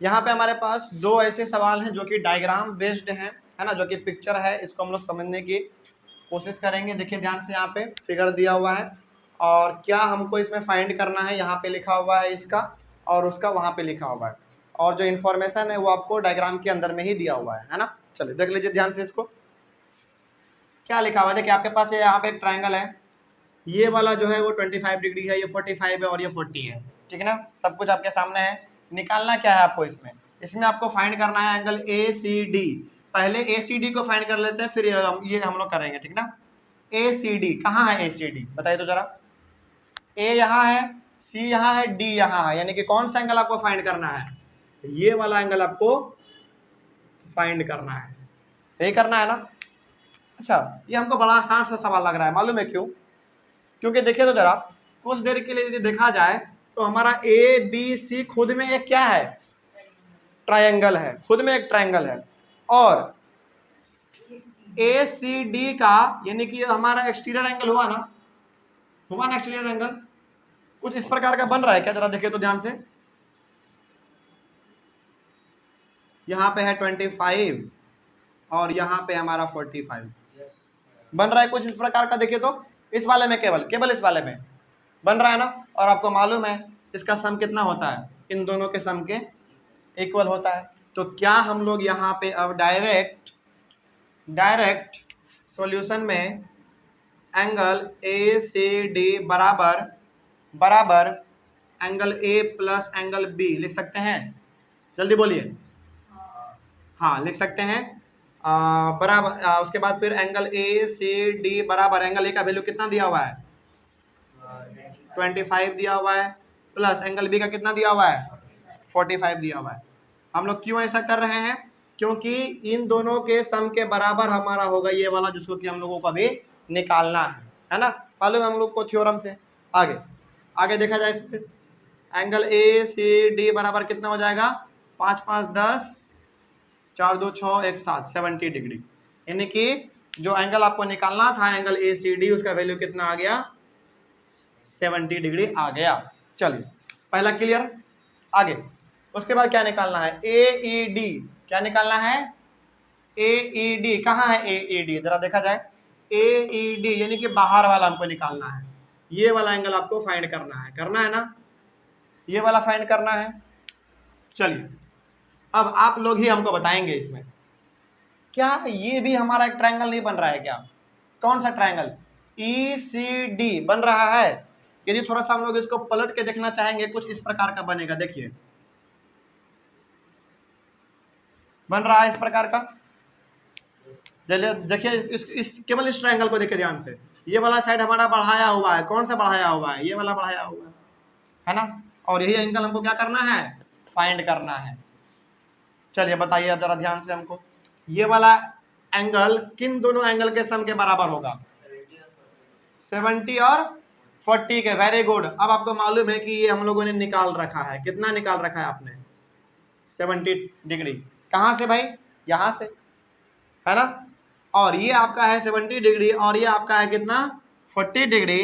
यहाँ पे हमारे पास दो ऐसे सवाल हैं जो कि डायग्राम बेस्ड हैं, है ना, जो कि पिक्चर है, इसको हम लोग समझने की कोशिश करेंगे। देखिए ध्यान से, यहाँ पे फिगर दिया हुआ है और क्या हमको इसमें फाइंड करना है, यहाँ पे लिखा हुआ है इसका और उसका वहाँ पे लिखा हुआ है, और जो इन्फॉर्मेशन है वो आपको डायग्राम के अंदर में ही दिया हुआ है ना। चलिए देख लीजिए ध्यान से इसको, क्या लिखा हुआ है। देखिए आपके पास यहाँ पे एक ट्राइंगल है, ये वाला जो है वो 25 डिग्री है, ये 45 है और ये 40 है, ठीक है ना। सब कुछ आपके सामने है। निकालना क्या है आपको इसमें, इसमें आपको फाइंड करना है एंगल ए सी डी। पहले ए सी डी को फाइंड कर लेते हैं, फिर ये हम लोग करेंगे, ठीक ना। ए सी डी कहाँ है, ए सी डी बताइए तो जरा। ए यहाँ है, सी यहाँ है, डी यहाँ है, यानी कि कौन सा एंगल आपको फाइंड करना है, ये वाला एंगल आपको फाइंड करना है, यही करना है ना। अच्छा, ये हमको बड़ा आसान सा सवाल लग रहा है, मालूम है क्यों? क्योंकि देखिए तो जरा, कुछ देर के लिए यदि देखा जाए तो हमारा ए बी सी खुद में एक क्या है, ट्रायंगल है, खुद में एक ट्रायंगल है, और ए सी डी का यानी कि हमारा एक्सटीरियर एंगल हुआ ना, हुआ ना एक्सटीरियर एंगल, कुछ इस प्रकार का बन रहा है क्या, जरा देखिए तो ध्यान से। यहाँ पे है 25 और यहाँ पे हमारा 45 बन रहा है कुछ इस प्रकार का। देखिए तो इस वाले में केवल इस वाले में बन रहा है ना, और आपको मालूम है इसका सम कितना होता है, इन दोनों के सम के इक्वल होता है। तो क्या हम लोग यहाँ पे अब डायरेक्ट सॉल्यूशन में एंगल ए सी डी बराबर angle A plus angle B लिख सकते हैं? जल्दी बोलिए। हाँ लिख सकते हैं, बराबर। उसके बाद फिर एंगल ए सी डी बराबर एंगल ए का वैल्यू कितना दिया हुआ है, 25 दिया हुआ है, प्लस एंगल बी का कितना दिया हुआ है, 45 दिया हुआ है। हम लोग क्यों ऐसा कर रहे हैं, क्योंकि इन दोनों के सम के बराबर हमारा होगा ये वाला, जिसको कि हम लोगों को अभी निकालना है ना। मालूम है हम लोग को थ्योरम से। आगे देखा जाए फिर, एंगल ए सी डी बराबर कितना हो जाएगा, 5 5 10 4 2 6 1 7 70 डिग्री, यानी कि जो एंगल आपको निकालना था एंगल ए सी डी, उसका वैल्यू कितना आ गया, 70 डिग्री आ गया। चलिए पहला क्लियर। आगे उसके बाद क्या निकालना है, ए ई डी, क्या निकालना है, ए ई डी कहाँ है, ए ई डी जरा देखा जाए, ए ई डी यानी कि बाहर वाला हमको निकालना है, ये वाला एंगल आपको फाइंड करना है ना, ये वाला फाइंड करना है। चलिए अब आप लोग ही हमको बताएंगे इसमें, क्या ये भी हमारा एक ट्रायंगल नहीं बन रहा है क्या? कौन सा ट्रायंगल, ई सी डी बन रहा है। यदि थोड़ा सा हम लोग इसको पलट के देखना चाहेंगे, कुछ इस प्रकार का बनेगा, देखिए बन रहा है इस प्रकार का। देखिए इस केवल इस ट्रायंगल को देखिए ध्यान से, ये वाला साइड हमारा बढ़ाया हुआ है, कौन सा बढ़ाया हुआ है, ये वाला बढ़ाया हुआ है ना, और यही एंगल हमको क्या करना है, फाइंड करना है। चलिए बताइए अब जरा ध्यान से हमको, ये वाला एंगल किन दोनों एंगल के सम के बराबर होगा, 70 और 40 के। Very good. अब आपको मालूम है कि ये हम लोगों ने निकाल रखा है, कितना निकाल रखा है आपने, 70 डिग्री। कहाँ से भाई, यहाँ से, है ना, और ये आपका है 70 डिग्री और ये आपका है कितना, 40 डिग्री।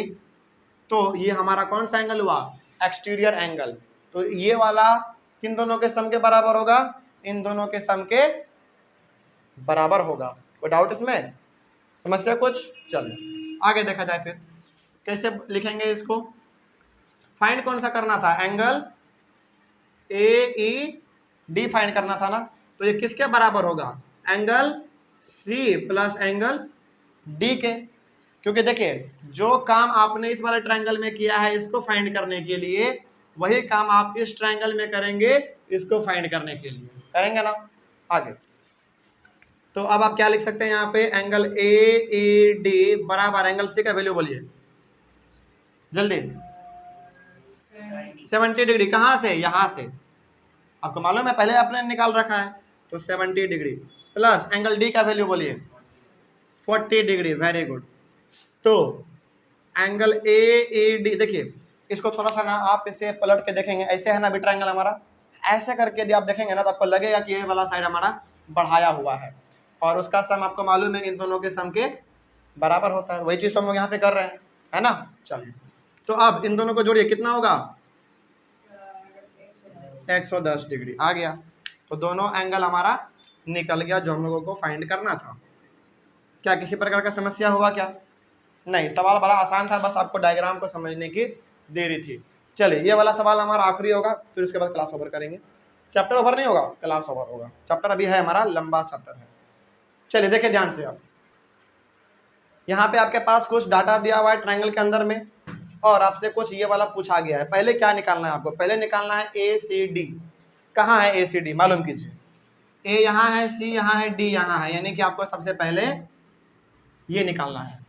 तो ये हमारा कौन सा एंगल हुआ, एक्सटीरियर एंगल। तो ये वाला किन दोनों के सम के बराबर होगा, इन दोनों के सम के बराबर होगा। कोई डाउट इसमें, समस्या कुछ? चलिए आगे देखा जाए फिर कैसे लिखेंगे इसको। फाइंड कौन सा करना था, angle A E D find करना था ना, तो ये किसके बराबर होगा, angle C plus angle D के। क्योंकि देखिए जो काम आपने इस वाले ट्रायंगल में किया है इसको फाइंड करने के लिए, वही काम आप इस ट्रायंगल में करेंगे इसको फाइंड करने के लिए, करेंगे ना। आगे तो अब आप क्या लिख सकते हैं यहाँ पे, एंगल ए ई डी बराबर एंगल सी का वैल्यू बोलिए जल्दी, 70 डिग्री। कहाँ से, यहाँ से, आपको मालूम है पहले आपने निकाल रखा है, तो 70 डिग्री प्लस एंगल डी का वैल्यू बोलिए 40 डिग्री। Very good. तो एंगल ए ई डी, देखिए इसको थोड़ा सा ना आप इसे पलट के देखेंगे, ऐसे है ना अभी ट्रायंगल हमारा, ऐसे करके यदि आप देखेंगे ना तो आपको लगेगा कि ये वाला साइड हमारा बढ़ाया हुआ है, और उसका सम आपको मालूम है इन दोनों के सम के बराबर होता है। वही चीज़ तो हम लोग यहाँ पे कर रहे हैं, है ना। चलिए तो अब इन दोनों को जोड़िए, कितना होगा, 110 डिग्री आ गया। तो दोनों एंगल हमारा निकल गया जो हम लोगों को फाइंड करना था। क्या किसी प्रकार का समस्या हुआ क्या? नहीं, सवाल बड़ा आसान था, बस आपको डायग्राम को समझने की देरी थी। चलिए ये वाला सवाल हमारा आखिरी होगा, फिर उसके बाद क्लास ओवर करेंगे। चैप्टर ओवर नहीं होगा, क्लास ओवर होगा। चैप्टर अभी है हमारा, लंबा चैप्टर है। चलिए देखिए ध्यान से, आप यहाँ पे आपके पास कुछ डाटा दिया हुआ है ट्रायंगल के अंदर में, और आपसे कुछ ये वाला पूछा गया है। पहले क्या निकालना है आपको? पहले निकालना है ACD। कहाँ है ACD मालूम कीजिए। A यहाँ है, C यहाँ है, D यहाँ है, यानी कि आपको सबसे पहले ये निकालना है।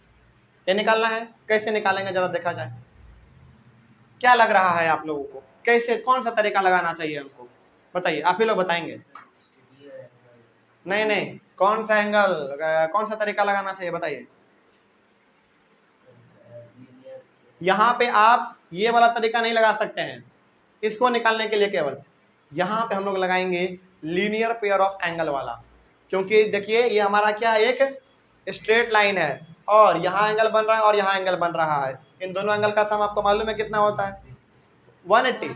ये निकालना है, कैसे निकालेंगे जरा देखा जाए। क्या लग रहा है आप लोगों को, कैसे, कौन सा तरीका लगाना चाहिए हमको? बताइए, आप ही लोग बताएंगे। नहीं नहीं, कौन सा एंगल, कौन सा तरीका लगाना चाहिए बताइए। यहाँ पे आप ये वाला तरीका नहीं लगा सकते हैं इसको निकालने के लिए। केवल यहाँ पे हम लोग लगाएंगे लीनियर पेयर ऑफ एंगल वाला, क्योंकि देखिए ये हमारा क्या, एक स्ट्रेट लाइन है, और यहाँ एंगल बन रहा है और यहाँ एंगल बन रहा है। इन दोनों एंगल का सम आपको मालूम है कितना होता है? 180,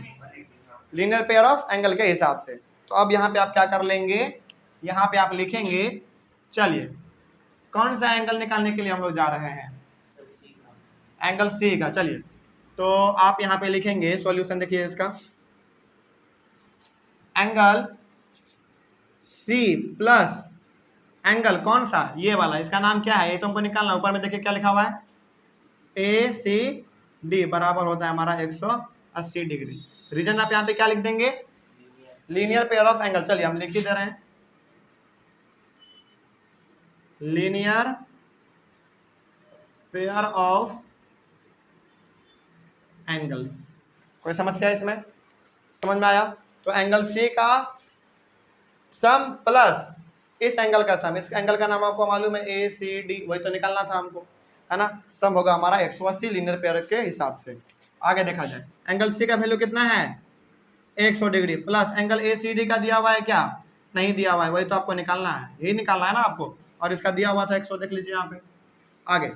लीनियर पेयर ऑफ एंगल के हिसाब से। तो अब यहाँ पे आप क्या कर लेंगे, यहाँ पे आप लिखेंगे, चलिए कौन सा एंगल निकालने के लिए हम लोग जा रहे हैं? एंगल सी का। चलिए तो आप यहाँ पे लिखेंगे सॉल्यूशन, देखिए इसका एंगल सी प्लस एंगल कौन सा, ये वाला, इसका नाम क्या है ये तो हमको निकालना। ऊपर में देखिए क्या लिखा हुआ है, ACD बराबर होता है हमारा 180 डिग्री। रीजन आप यहाँ पे क्या लिख देंगे? Linear pair of angle. चलिए हम लिख ही दे रहे हैं, लीनियर पेयर ऑफ एंगल्स। कोई समस्या इसमें? समझ में आया? तो एंगल सी का सम प्लस इस एंगल का सम, इस एंगल का नाम आपको मालूम है ACD, वही तो निकालना था हमको, है ना। सम होगा हमारा 180 लीनियर पेयर के हिसाब से। आगे देखा जाए, एंगल सी का वैल्यू कितना है? 100 डिग्री, प्लस एंगल ACD का दिया हुआ है क्या? नहीं दिया हुआ है, वही तो आपको निकालना है, यही निकालना है ना आपको, और इसका दिया हुआ था 100, देख लीजिए यहाँ पे। आगे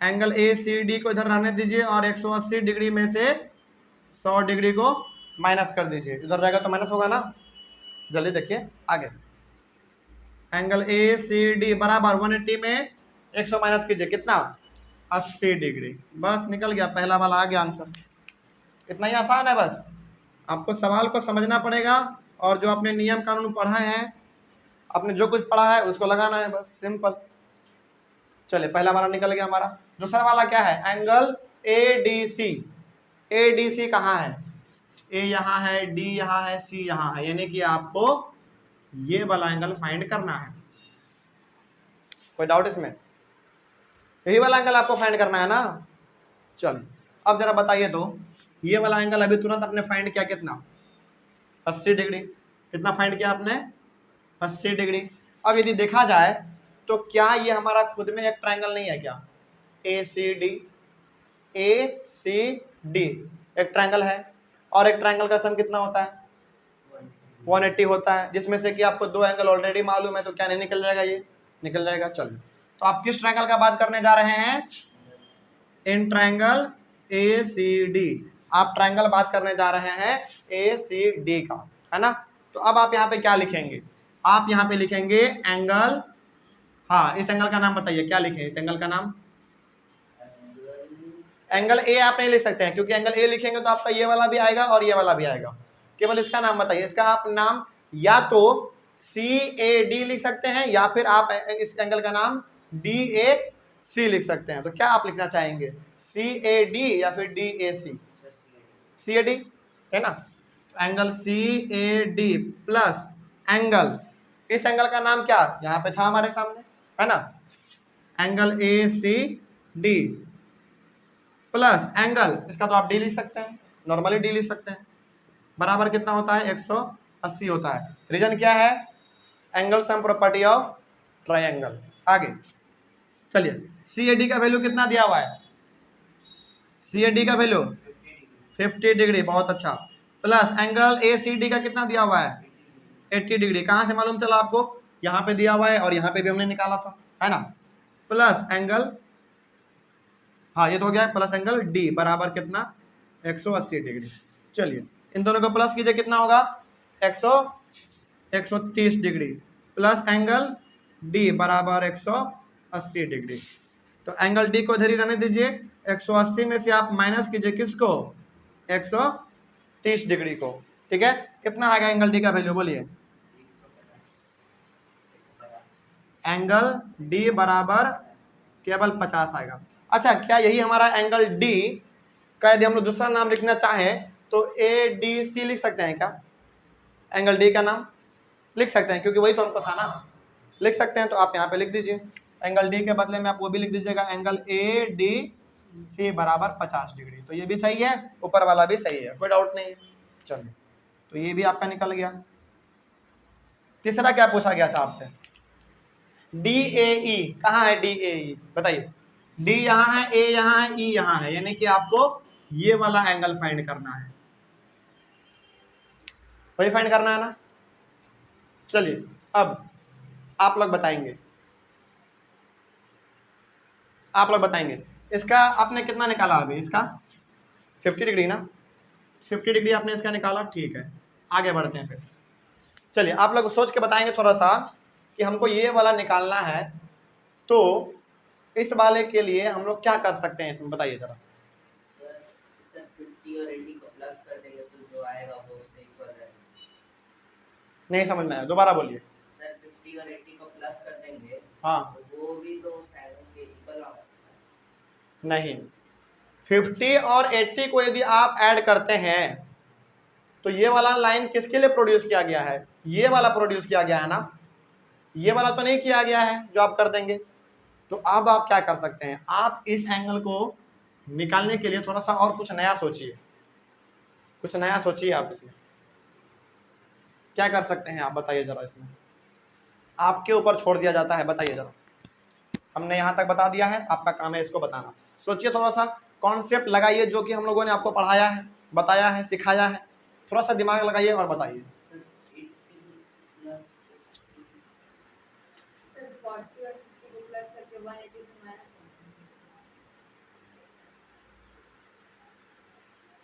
एंगल ACD को इधर रहने दीजिए, और 180 डिग्री में से 100 डिग्री को माइनस कर दीजिए, इधर जाएगा तो माइनस होगा ना। जल्दी देखिए आगे, एंगल ACD बराबर 180 में 100 माइनस कीजिए, कितना? 80 डिग्री। बस निकल गया, पहला वाला आ गया आंसर। इतना ही आसान है, बस आपको सवाल को समझना पड़ेगा, और जो आपने नियम कानून पढ़ा है, आपने जो कुछ पढ़ा है उसको लगाना है, बस सिंपल। चलिए पहला वाला निकल गया हमारा। दूसरा वाला क्या है? Angle ADC। ADC कहाँ है? A यहाँ है, D यहाँ है, C यहाँ है, यानी कि आपको ये वाला एंगल फाइंड करना है। कोई डाउट इसमें? यही वाला एंगल आपको फाइंड करना है ना। चलो अब जरा बताइए, तो ये वाला एंगल अभी तुरंत आपने फाइंड किया कितना? 80 डिग्री। कितना फाइंड किया आपने? 80 डिग्री। अब यदि देखा जाए तो क्या ये हमारा खुद में एक ट्रायंगल नहीं है क्या? ACD एक ट्रायंगल है, और एक ट्रायंगल का सम कितना होता है? 180 होता है, जिसमें से कि आपको दो एंगल ऑलरेडी मालूम है, तो क्या नहीं निकल जाएगा? ये निकल जाएगा। चलो तो आप किस ट्रायंगल का बात करने जा रहे हैं? In triangle ACD। आप ट्रायंगल बात करने जा रहे हैं ACD का, है ना। तो अब आप यहाँ पे क्या लिखेंगे? आप यहाँ पे लिखेंगे एंगल, हाँ इस एंगल का नाम बताइए, क्या लिखें इस एंगल का नाम? एंगल A आप नहीं लिख सकते हैं, क्योंकि एंगल A लिखेंगे तो आपका ये वाला भी आएगा और ये वाला भी आएगा। केवल इसका नाम बताइए। इसका आप नाम या तो CAD लिख सकते हैं, या फिर आप इस एंगल का नाम DAC लिख सकते हैं। तो क्या आप लिखना चाहेंगे, CAD या फिर DAC? CAD है ना। एंगल CAD प्लस एंगल, इस एंगल का नाम क्या यहाँ पे था हमारे सामने, है ना, एंगल ACD प्लस एंगल, इसका तो आप D लिख सकते हैं, नॉर्मली D लिख सकते हैं, बराबर कितना होता है? 180 होता है। रीजन क्या है? Angle sum property of triangle. आगे चलिए, CAD का वैल्यू कितना दिया हुआ है? CAD का वैल्यू 50 डिग्री, बहुत अच्छा। प्लस एंगल ACD का कितना दिया हुआ है? 80 डिग्री। कहाँ से मालूम चला आपको? यहाँ पे दिया हुआ है, और यहाँ पे भी हमने निकाला था, है ना। प्लस एंगल, हाँ ये तो हो गया, प्लस एंगल D बराबर कितना? 180 डिग्री। चलिए इन दोनों को प्लस कीजिए, कितना होगा 130 डिग्री प्लस एंगल डी बराबर 180 डिग्री। तो एंगल डी को इधर ही रहने दीजिए, 180 में से आप माइनस कीजिए किसको, 130 डिग्री को। ठीक है, कितना आएगा एंगल डी का वैल्यू बोलिए। एंगल डी बराबर केवल 50 आएगा। अच्छा, क्या यही हमारा एंगल डी का यदि हम लोग दूसरा नाम लिखना चाहें तो ए डी सी लिख सकते हैं क्या? एंगल डी का नाम लिख सकते हैं, क्योंकि वही तो हमको था ना, लिख सकते हैं। तो आप यहाँ पे लिख दीजिए, एंगल डी के बदले में आप वो भी लिख दीजिएगा, एंगल ए डी सी बराबर 50 डिग्री। तो ये भी सही है, ऊपर वाला भी सही है, कोई डाउट नहीं है। चलिए, तो ये भी आपका निकल गया। तीसरा क्या पूछा गया था आपसे, डी ए ई कहाँ है, डी ए ई बताइए। डी यहाँ है, ए यहाँ है, ई यहाँ है, यानी कि आपको ये वाला एंगल फाइंड करना है, वही फाइंड करना है ना। चलिए, अब आप लोग बताएंगे, इसका आपने कितना निकाला अभी, इसका 50 डिग्री ना, 50 डिग्री आपने इसका निकाला, ठीक है। आगे बढ़ते हैं फिर। चलिए, आप लोग सोच के बताएंगे थोड़ा सा कि हमको ये वाला निकालना है, तो इस वाले के लिए हम लोग क्या कर सकते हैं इसमें, बताइए जरा। सर 50 और 80 को प्लस कर देंगे तो जो आएगा वो उससे इक्वल रहेगा। नहीं समझ में आया, दोबारा बोलिए। सर 50 और 80 को प्लस कर देंगे, हाँ, तो वो भी तो उस एंगल के इक्वल आ सकता है। नहीं, 50 और 80 को यदि आप ऐड करते हैं तो ये वाला लाइन किसके लिए प्रोड्यूस किया गया है, ये वाला प्रोड्यूस किया गया है ना, ये वाला तो नहीं किया गया है जो आप कर देंगे। तो अब आप क्या कर सकते हैं, आप इस एंगल को निकालने के लिए थोड़ा सा और कुछ नया सोचिए, कुछ नया सोचिए। आप इसमें क्या कर सकते हैं, आप बताइए जरा। इसमें आपके ऊपर छोड़ दिया जाता है, बताइए जरा। हमने यहाँ तक बता दिया है, आपका काम है इसको बताना। सोचिए, थोड़ा सा कॉन्सेप्ट लगाइए जो कि हम लोगों ने आपको पढ़ाया है, बताया है, सिखाया है। थोड़ा सा दिमाग लगाइए और बताइए।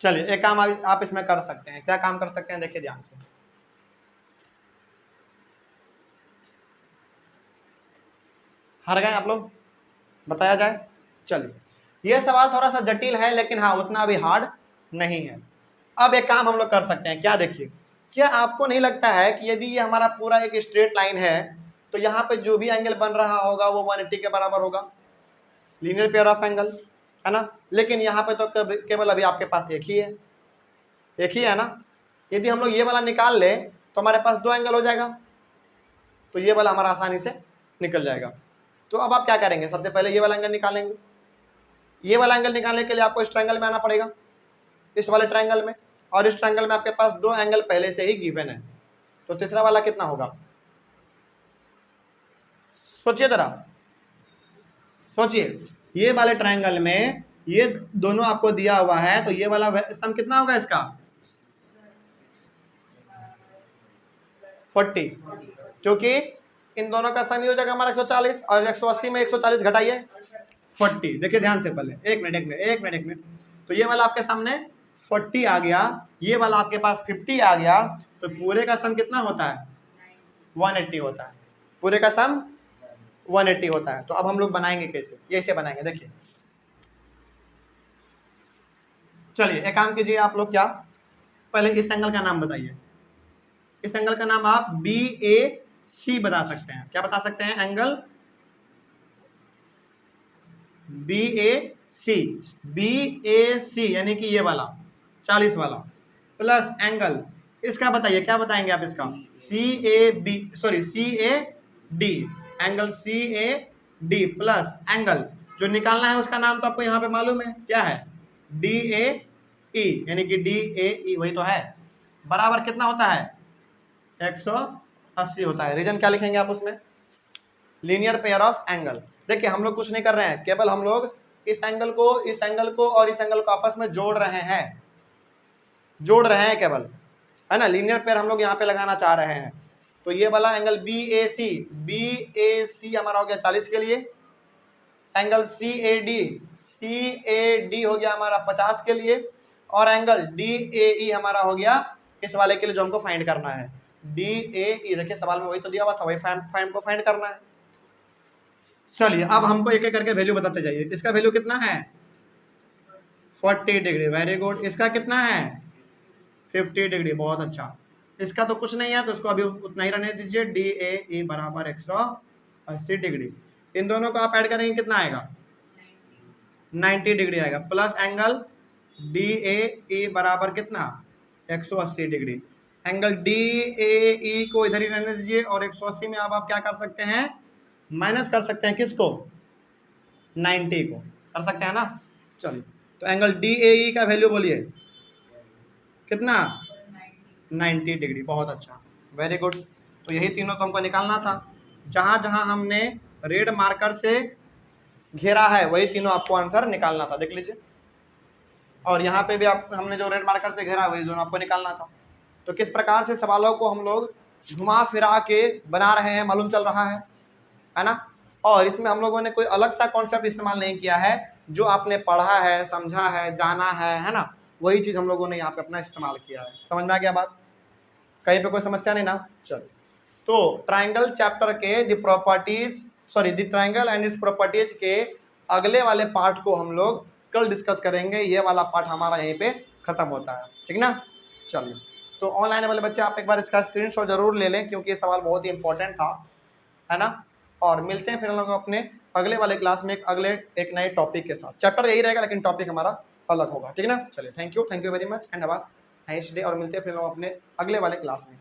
चलिए, एक काम आप इसमें कर सकते हैं। क्या काम कर सकते हैं, देखिए ध्यान से। हार गए आप लोग, बताया जाए। चलिए, यह सवाल थोड़ा सा जटिल है, लेकिन हाँ उतना भी हार्ड नहीं है। अब एक काम हम लोग कर सकते हैं, क्या देखिए, क्या आपको नहीं लगता है कि यदि ये हमारा पूरा एक स्ट्रेट लाइन है तो यहाँ पे जो भी एंगल बन रहा होगा वो 180 के बराबर होगा, लीनियर पेयर ऑफ एंगल, है ना। लेकिन यहाँ पे तो केवल अभी आपके पास एक ही है ना। यदि हम लोग ये वाला निकाल ले तो हमारे पास 2 एंगल हो जाएगा, तो ये वाला हमारा आसानी से निकल जाएगा। तो अब आप क्या करेंगे, सबसे पहले ये वाला एंगल निकालेंगे। ये वाला एंगल निकालने के लिए आपको इस ट्रायंगल में आना पड़ेगा, इस वाले ट्रायंगल में, और इस ट्रायंगल में आपके पास 2 एंगल पहले से ही गिवन है। तो तीसरा वाला कितना होगा, सोचिए जरा, सोचिए। ये वाले ट्रायंगल में ये दोनों आपको दिया हुआ है, तो ये वाला सम कितना होगा इसका 40, क्योंकि इन दोनों का सम ही हो जाएगा हमारा 140, और 180 में 140 घटाइए 40। देखिए ध्यान से, पहले एक मिनट। तो ये वाला आपके सामने 40 आ गया, ये वाला आपके पास 50 आ गया, तो पूरे का सम कितना होता है 180 होता है, पूरे का सम 180 होता है। तो अब हम लोग बनाएंगे कैसे, ये ऐसे बनाएंगे, देखिए। चलिए, एक काम कीजिए आप लोग, क्या पहले इस एंगल का नाम बताइए। इस एंगल का नाम आप BAC बता सकते हैं। क्या बता सकते हैं, एंगल BAC यानी कि ये वाला 40 वाला, प्लस एंगल इसका बताइए, क्या बताएंगे आप इसका, CAD, angle CAD plus angle जो निकालना है उसका नाम तो आपको यहाँ पे मालूम है, क्या है DAE, यानी कि DAE वही तो है, बराबर कितना होता है 180 होता है। रीजन क्या लिखेंगे आप उसमें, लीनियर पेयर ऑफ एंगल। देखिए, हम लोग कुछ नहीं कर रहे हैं, केवल हम लोग इस एंगल को और इस एंगल को आपस में जोड़ रहे हैं केवल, है ना। लीनियर पेयर हम लोग यहाँ पे लगाना चाह रहे हैं। तो ये वाला एंगल BAC हमारा हो गया 40 के लिए, एंगल CAD हो गया हमारा 50 के लिए, और एंगल DAE हमारा हो गया इस वाले के लिए जो हमको फाइंड करना है। DAE देखिए सवाल में वही तो दिया हुआ था, वही फाइंड को फाइंड करना है। चलिए अब हमको एक एक करके वैल्यू बताते जाइए। इसका वैल्यू कितना है 40 डिग्री, वेरी गुड। इसका कितना है 50 डिग्री, बहुत अच्छा। इसका तो कुछ नहीं है तो इसको अभी उतना ही रहने दीजिए। DAE बराबर 180 डिग्री। इन दोनों को आप ऐड करेंगे कितना आएगा 90 डिग्री आएगा, प्लस एंगल DAE बराबर कितना 180 डिग्री। एंगल DAE को इधर ही रहने दीजिए और 180 में अब आप क्या कर सकते हैं माइनस कर सकते हैं, किसको 90 को कर सकते हैं ना। चलिए तो एंगल DAE का वैल्यू बोलिए कितना 90 डिग्री, बहुत अच्छा, वेरी गुड। तो यही तीनों तो हमको निकालना था। जहां जहां हमने रेड मार्कर से घेरा है वही तीनों आपको आंसर निकालना था, देख लीजिए। और यहाँ पे भी आप हमने जो रेड मार्कर से घेरा वही दोनों आपको निकालना था। तो किस प्रकार से सवालों को हम लोग घुमा फिरा के बना रहे हैं मालूम चल रहा है ना। और इसमें हम लोगों ने कोई अलग सा कॉन्सेप्ट इस्तेमाल नहीं किया है, जो आपने पढ़ा है, समझा है, जाना है ना, वही चीज हम लोगों ने यहाँ पे अपना इस्तेमाल किया है। समझ में आ गया बात, कहीं पे कोई समस्या नहीं ना। चलो तो ट्राइंगल चैप्टर के the triangle and its properties के अगले वाले पार्ट को हम लोग कल डिस्कस करेंगे। ये वाला पार्ट हमारा यहीं पे खत्म होता है, ठीक ना। चलिए तो ऑनलाइन वाले बच्चे आप एक बार इसका स्क्रीनशॉट जरूर ले लें, क्योंकि ये सवाल बहुत ही इंपॉर्टेंट था, है ना। और मिलते हैं फिर हम लोग अपने अगले वाले क्लास में एक नए टॉपिक के साथ। चैप्टर यही रहेगा लेकिन टॉपिक हमारा अलग होगा, ठीक है ना। चलिए thank you very much and have a nice day, और मिलते हैं फिर हम लोग अपने अगले वाले क्लास में।